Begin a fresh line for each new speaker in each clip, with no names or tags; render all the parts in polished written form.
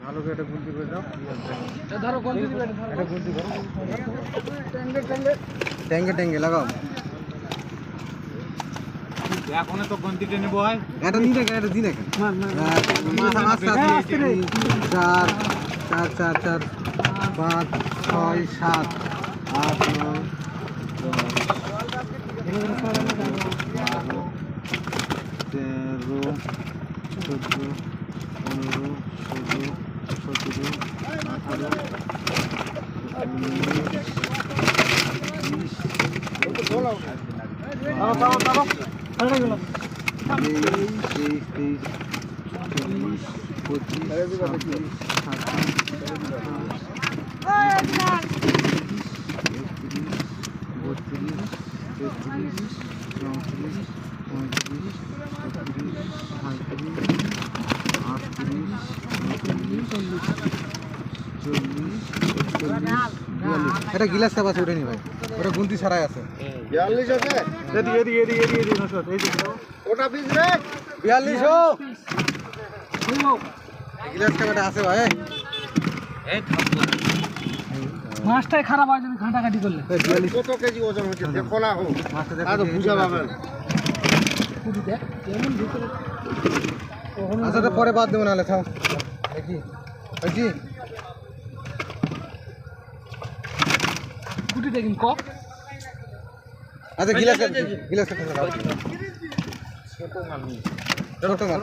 ভালো করে এটা গুনতি করে দাও।
ধরো কোন দিকে
এটা গুনতি করো। ট্যাঙ্গে ট্যাঙ্গে লাগাও।
এখন তো গন্তি টেনে বয়
এটা নিয়ে দেখেন, এটা দিন দেখেন। মাথা আস্তে আস্তে 4 4 4 4 5 6 7 8 9 এটা গিলাস চাপ আছে, ওঠেনি ভাই, ওটা গুনতি ছাড়াই আছে।
42 আছে এদিকে এদিকে এদিকে এদিকে নসত এই যে ওটা পিস রে
4200 গিলাস চাপটা আছে ভাই।
এই
মাছটাই খারাপ হয় যদি ঘাটাঘাটি করলে।
কত কেজি ওজন হচ্ছে দেখো না হো আর বুঝা পাবেন
কুড়িতে এমন ভিতরে
আচ্ছা তো পরে বাদ দেবো নাহলে থাও। দেখি দেখি
কুটিতে কিন্তু ক
আচ্ছা গিলাস গিলাস ছোট মাল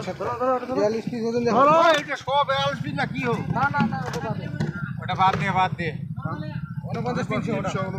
42 পিস ওজন দেখো।
এটা সব 42 পিস না কি হো
না না না ওটা বাদে।
ওটা বাদ দে
49 300 ওটা।